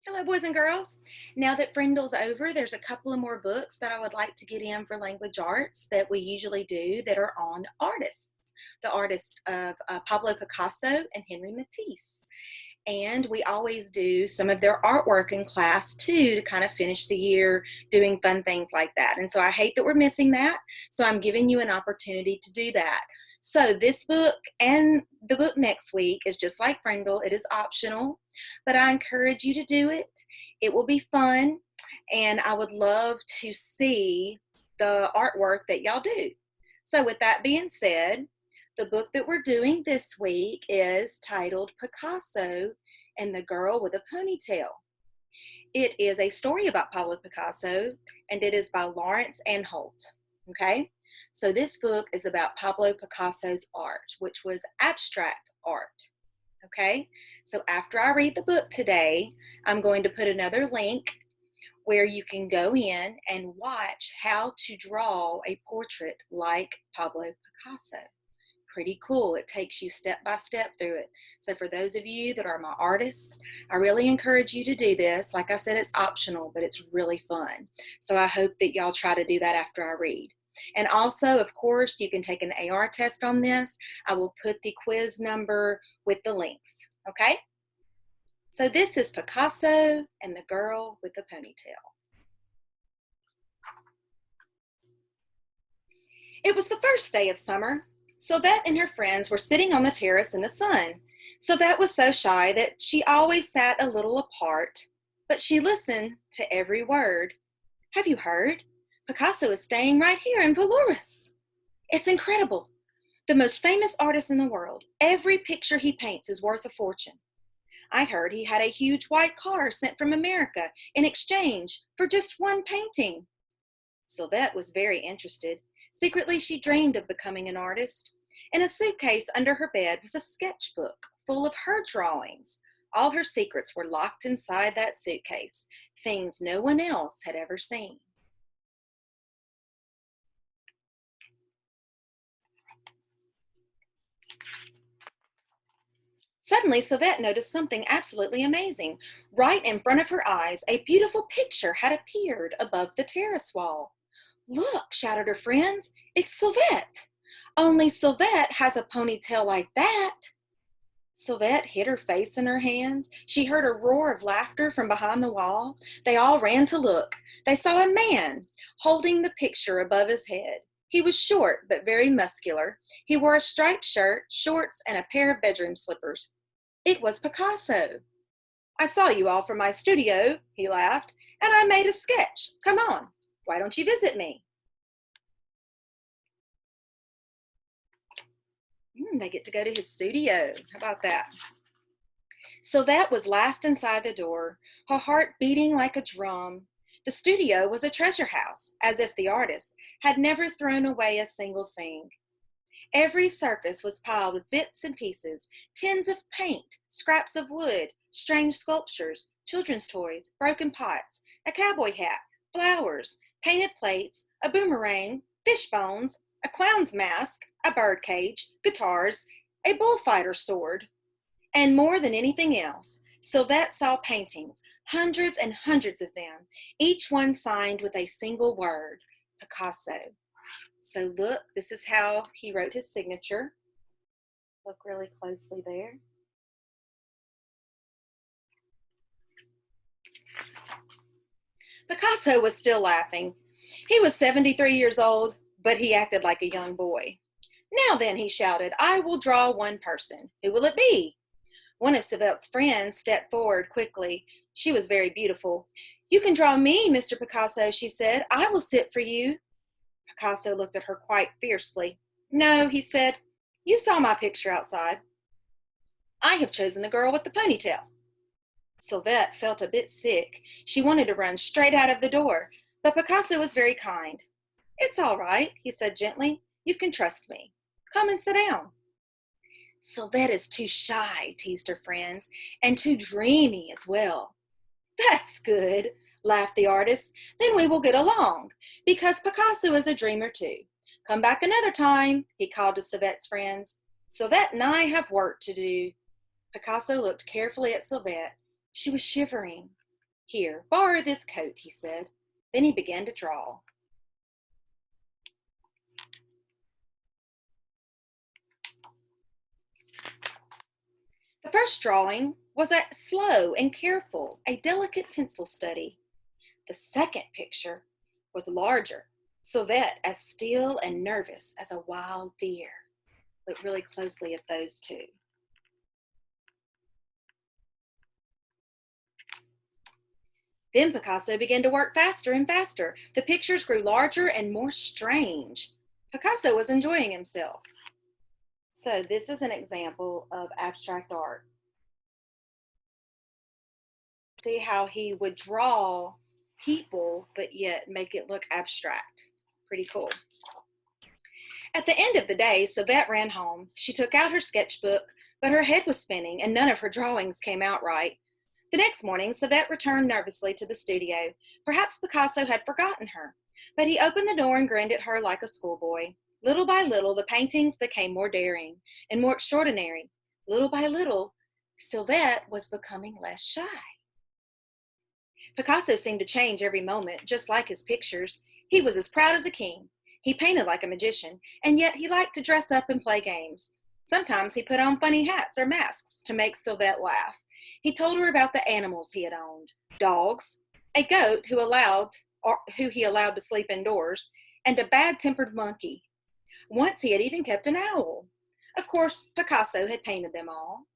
Hello, boys and girls. Now that Friendle's over, there's a couple of more books that I would like to get in for language arts that we usually do that are on artists. The artists of Pablo Picasso and Henry Matisse. And we always do some of their artwork in class too to kind of finish the year doing fun things like that. And so I hate that we're missing that. So I'm giving you an opportunity to do that. So this book and the book next week is just like Frindle. It is optional, but I encourage you to do it. It will be fun, and I would love to see the artwork that y'all do. So with that being said, the book that we're doing this week is titled Picasso and the Girl with a Ponytail. It is a story about Pablo Picasso, and it is by Lawrence Anholt. Okay? So this book is about Pablo Picasso's art, which was abstract art. Okay? So after I read the book today, I'm going to put another link where you can go in and watch how to draw a portrait like Pablo Picasso. Pretty cool. It takes you step by step through it. So for those of you that are my artists, I really encourage you to do this. Like I said, it's optional, but it's really fun. So I hope that y'all try to do that after I read. And also, of course, you can take an AR test on this. I will put the quiz number with the links. Okay? So this is Picasso and the Girl with the Ponytail. It was the first day of summer. Sylvette and her friends were sitting on the terrace in the sun. Sylvette was so shy that she always sat a little apart, but she listened to every word. Have you heard? Picasso is staying right here in Valoris. It's incredible. The most famous artist in the world. Every picture he paints is worth a fortune. I heard he had a huge white car sent from America in exchange for just one painting. Sylvette was very interested. Secretly, she dreamed of becoming an artist. In a suitcase under her bed was a sketchbook full of her drawings. All her secrets were locked inside that suitcase, things no one else had ever seen. Suddenly, Sylvette noticed something absolutely amazing. Right in front of her eyes, a beautiful picture had appeared above the terrace wall. Look, shouted her friends, it's Sylvette. Only Sylvette has a ponytail like that. Sylvette hid her face in her hands. She heard a roar of laughter from behind the wall. They all ran to look. They saw a man holding the picture above his head. He was short but very muscular. He wore a striped shirt, shorts, and a pair of bedroom slippers. It was Picasso. I saw you all from my studio, he laughed, and I made a sketch. Come on, why don't you visit me? They get to go to his studio. How about that? Sylvette was last inside the door, her heart beating like a drum. The studio was a treasure house, as if the artist had never thrown away a single thing. Every surface was piled with bits and pieces, tins of paint, scraps of wood, strange sculptures, children's toys, broken pots, a cowboy hat, flowers, painted plates, a boomerang, fish bones, a clown's mask, a bird cage, guitars, a bullfighter's sword. And more than anything else, Sylvette saw paintings, hundreds and hundreds of them, each one signed with a single word, Picasso. So look, this is how he wrote his signature. Look really closely there. Picasso was still laughing. He was 73 years old, but he acted like a young boy. Now then, he shouted, I will draw one person. Who will it be? One of Sylvette's friends stepped forward quickly. She was very beautiful. You can draw me, Mr. Picasso, she said. I will sit for you. Picasso looked at her quite fiercely. No, he said, you saw my picture outside. I have chosen the girl with the ponytail. Sylvette felt a bit sick. She wanted to run straight out of the door, but Picasso was very kind. It's all right, he said gently. You can trust me. Come and sit down. Sylvette is too shy, teased her friends, and too dreamy as well. That's good, laughed the artist. Then we will get along, because Picasso is a dreamer too. Come back another time, he called to Sylvette's friends. Sylvette and I have work to do. Picasso looked carefully at Sylvette. She was shivering. Here, borrow this coat, he said. Then he began to draw. The first drawing was slow and careful, a delicate pencil study. The second picture was larger, Sylvette as still and nervous as a wild deer. Look really closely at those two. Then Picasso began to work faster and faster. The pictures grew larger and more strange. Picasso was enjoying himself. So this is an example of abstract art. See how he would draw people, but yet make it look abstract. Pretty cool. At the end of the day, Sylvette ran home. She took out her sketchbook, but her head was spinning and none of her drawings came out right. The next morning, Sylvette returned nervously to the studio. Perhaps Picasso had forgotten her, but he opened the door and grinned at her like a schoolboy. Little by little, the paintings became more daring and more extraordinary. Little by little, Sylvette was becoming less shy. Picasso seemed to change every moment, just like his pictures. He was as proud as a king. He painted like a magician, and yet he liked to dress up and play games. Sometimes he put on funny hats or masks to make Sylvette laugh. He told her about the animals he had owned: dogs, a goat who he allowed to sleep indoors, and a bad-tempered monkey. Once he had even kept an owl. Of course, Picasso had painted them all.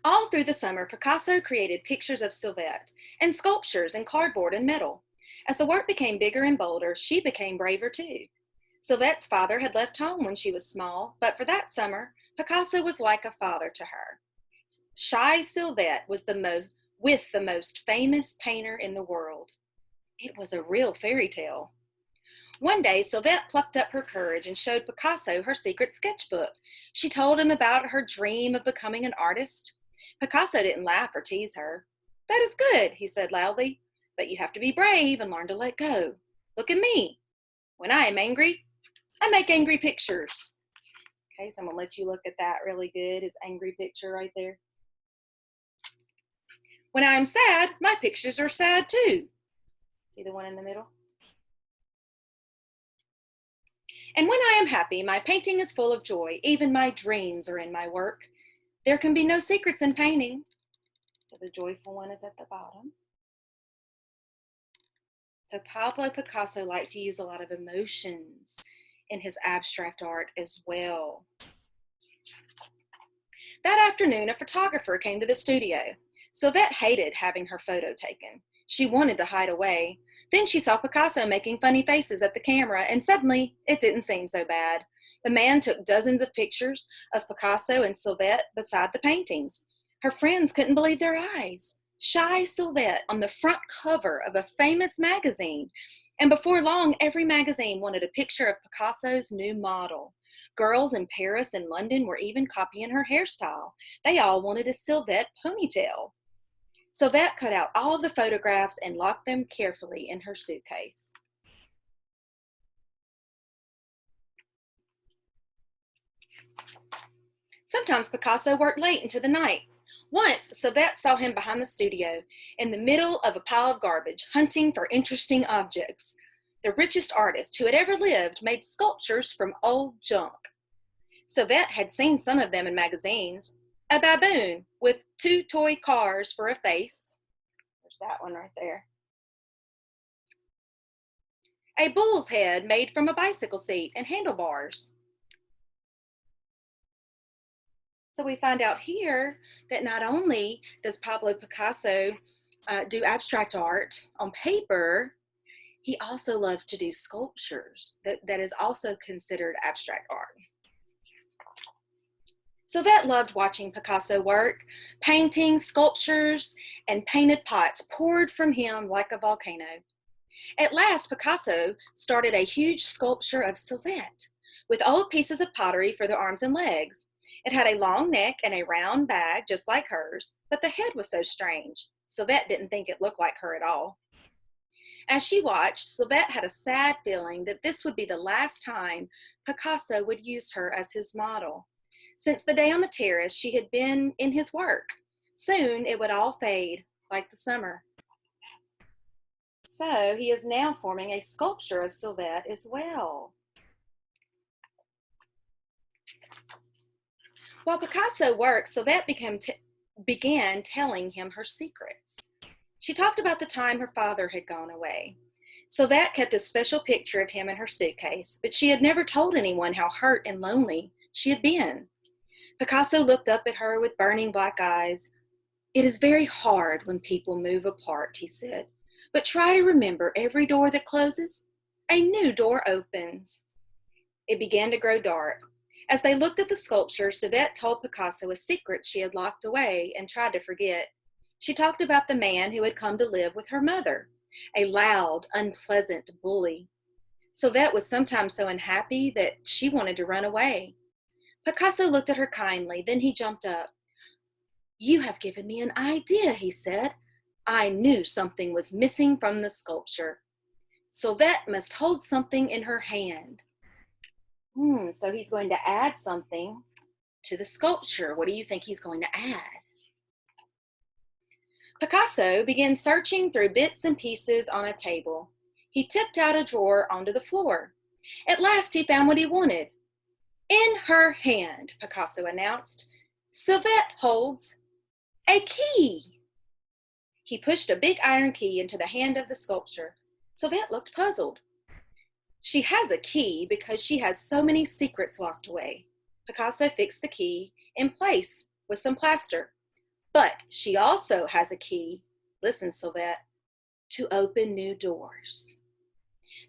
All through the summer, Picasso created pictures of Sylvette and sculptures in cardboard and metal. As the work became bigger and bolder, she became braver too. Sylvette's father had left home when she was small, but for that summer, Picasso was like a father to her. Shy Sylvette was with the most famous painter in the world. It was a real fairy tale. One day, Sylvette plucked up her courage and showed Picasso her secret sketchbook. She told him about her dream of becoming an artist. Picasso didn't laugh or tease her. "That is good," he said loudly, "but you have to be brave and learn to let go. Look at me. When I am angry, I make angry pictures." Okay, so I'm going to let you look at that really good. His angry picture right there. "When I am sad, my pictures are sad too." See the one in the middle? "And when I am happy, my painting is full of joy. Even my dreams are in my work. There can be no secrets in painting." So the joyful one is at the bottom. So Pablo Picasso liked to use a lot of emotions in his abstract art as well. That afternoon, a photographer came to the studio. Sylvette hated having her photo taken. She wanted to hide away. Then she saw Picasso making funny faces at the camera, and suddenly it didn't seem so bad. The man took dozens of pictures of Picasso and Sylvette beside the paintings. Her friends couldn't believe their eyes. Shy Sylvette on the front cover of a famous magazine. And before long, every magazine wanted a picture of Picasso's new model. Girls in Paris and London were even copying her hairstyle. They all wanted a Sylvette ponytail. Sylvette cut out all the photographs and locked them carefully in her suitcase. Sometimes Picasso worked late into the night. Once, Sylvette saw him behind the studio, in the middle of a pile of garbage, hunting for interesting objects. The richest artist who had ever lived made sculptures from old junk. Sylvette had seen some of them in magazines. A baboon with 2 toy cars for a face. There's that one right there. A bull's head made from a bicycle seat and handlebars. So we find out here that not only does Pablo Picasso do abstract art on paper, he also loves to do sculptures. That is also considered abstract art. Sylvette loved watching Picasso work. Paintings, sculptures, and painted pots poured from him like a volcano. At last, Picasso started a huge sculpture of Sylvette with old pieces of pottery for the arms and legs. It had a long neck and a round bag just like hers, but the head was so strange. Sylvette didn't think it looked like her at all. As she watched, Sylvette had a sad feeling that this would be the last time Picasso would use her as his model. Since the day on the terrace, she had been in his work. Soon it would all fade, like the summer. So he is now forming a sculpture of Sylvette as well. While Picasso worked, Sylvette began telling him her secrets. She talked about the time her father had gone away. Sylvette kept a special picture of him in her suitcase, but she had never told anyone how hurt and lonely she had been. Picasso looked up at her with burning black eyes. "It is very hard when people move apart," he said, "but try to remember every door that closes, a new door opens." It began to grow dark. As they looked at the sculpture, Sylvette told Picasso a secret she had locked away and tried to forget. She talked about the man who had come to live with her mother, a loud, unpleasant bully. Sylvette was sometimes so unhappy that she wanted to run away. Picasso looked at her kindly, then he jumped up. "You have given me an idea," he said. "I knew something was missing from the sculpture. Sylvette must hold something in her hand." So he's going to add something to the sculpture. What do you think he's going to add? Picasso began searching through bits and pieces on a table. He tipped out a drawer onto the floor. At last he found what he wanted. "In her hand," Picasso announced, "Sylvette holds a key." He pushed a big iron key into the hand of the sculpture. Sylvette looked puzzled. "She has a key because she has so many secrets locked away." Picasso fixed the key in place with some plaster. "But she also has a key," listen, Sylvette, "to open new doors."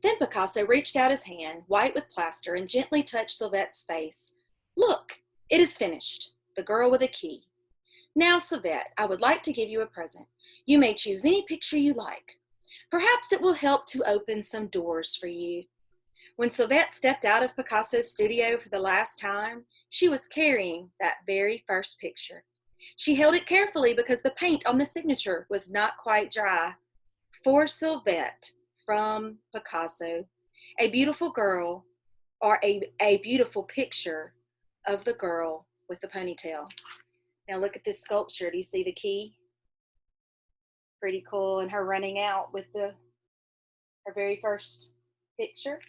Then Picasso reached out his hand, white with plaster, and gently touched Sylvette's face. "Look, it is finished. The girl with a key. Now, Sylvette, I would like to give you a present. You may choose any picture you like. Perhaps it will help to open some doors for you." When Sylvette stepped out of Picasso's studio for the last time, she was carrying that very first picture. She held it carefully because the paint on the signature was not quite dry. "For Sylvette, from Picasso, a beautiful girl," or a beautiful picture of the girl with the ponytail. Now look at this sculpture. Do you see the key? Pretty cool. And her running out with her very first picture.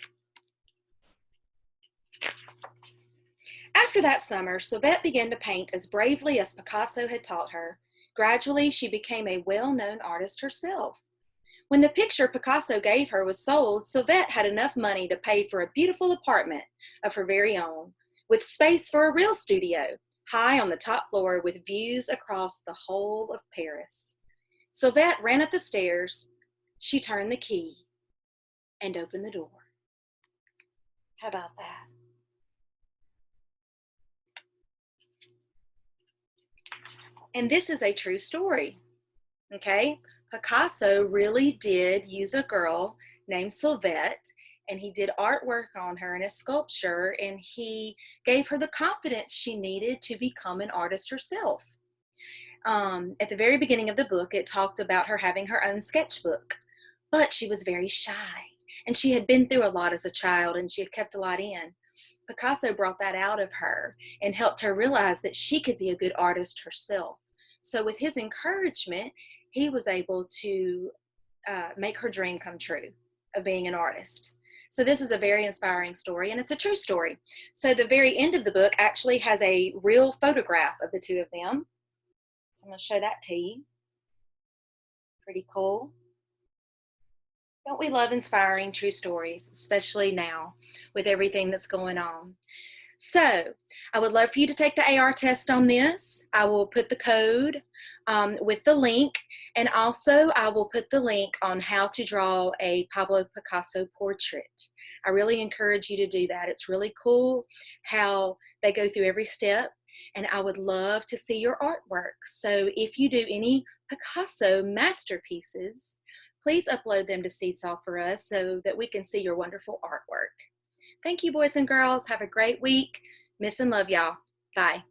After that summer, Sylvette began to paint as bravely as Picasso had taught her. Gradually, she became a well-known artist herself. When the picture Picasso gave her was sold, Sylvette had enough money to pay for a beautiful apartment of her very own, with space for a real studio, high on the top floor with views across the whole of Paris. Sylvette ran up the stairs. She turned the key and opened the door. How about that? And this is a true story, okay? Picasso really did use a girl named Sylvette, and he did artwork on her in a sculpture, and he gave her the confidence she needed to become an artist herself. At the very beginning of the book, it talked about her having her own sketchbook, but she was very shy, and she had been through a lot as a child, and she had kept a lot in. Picasso brought that out of her and helped her realize that she could be a good artist herself. So with his encouragement, he was able to make her dream come true of being an artist. So this is a very inspiring story, and it's a true story. So the very end of the book actually has a real photograph of the two of them. So I'm going to show that to you. Pretty cool. Don't we love inspiring true stories, especially now with everything that's going on? So I would love for you to take the AR test on this. I will put the code with the link, and also I will put the link on how to draw a Pablo Picasso portrait. I really encourage you to do that. It's really cool how they go through every step, and I would love to see your artwork. So if you do any Picasso masterpieces, please upload them to Seesaw for us so that we can see your wonderful artwork. Thank you, boys and girls. Have a great week. Miss and love y'all. Bye.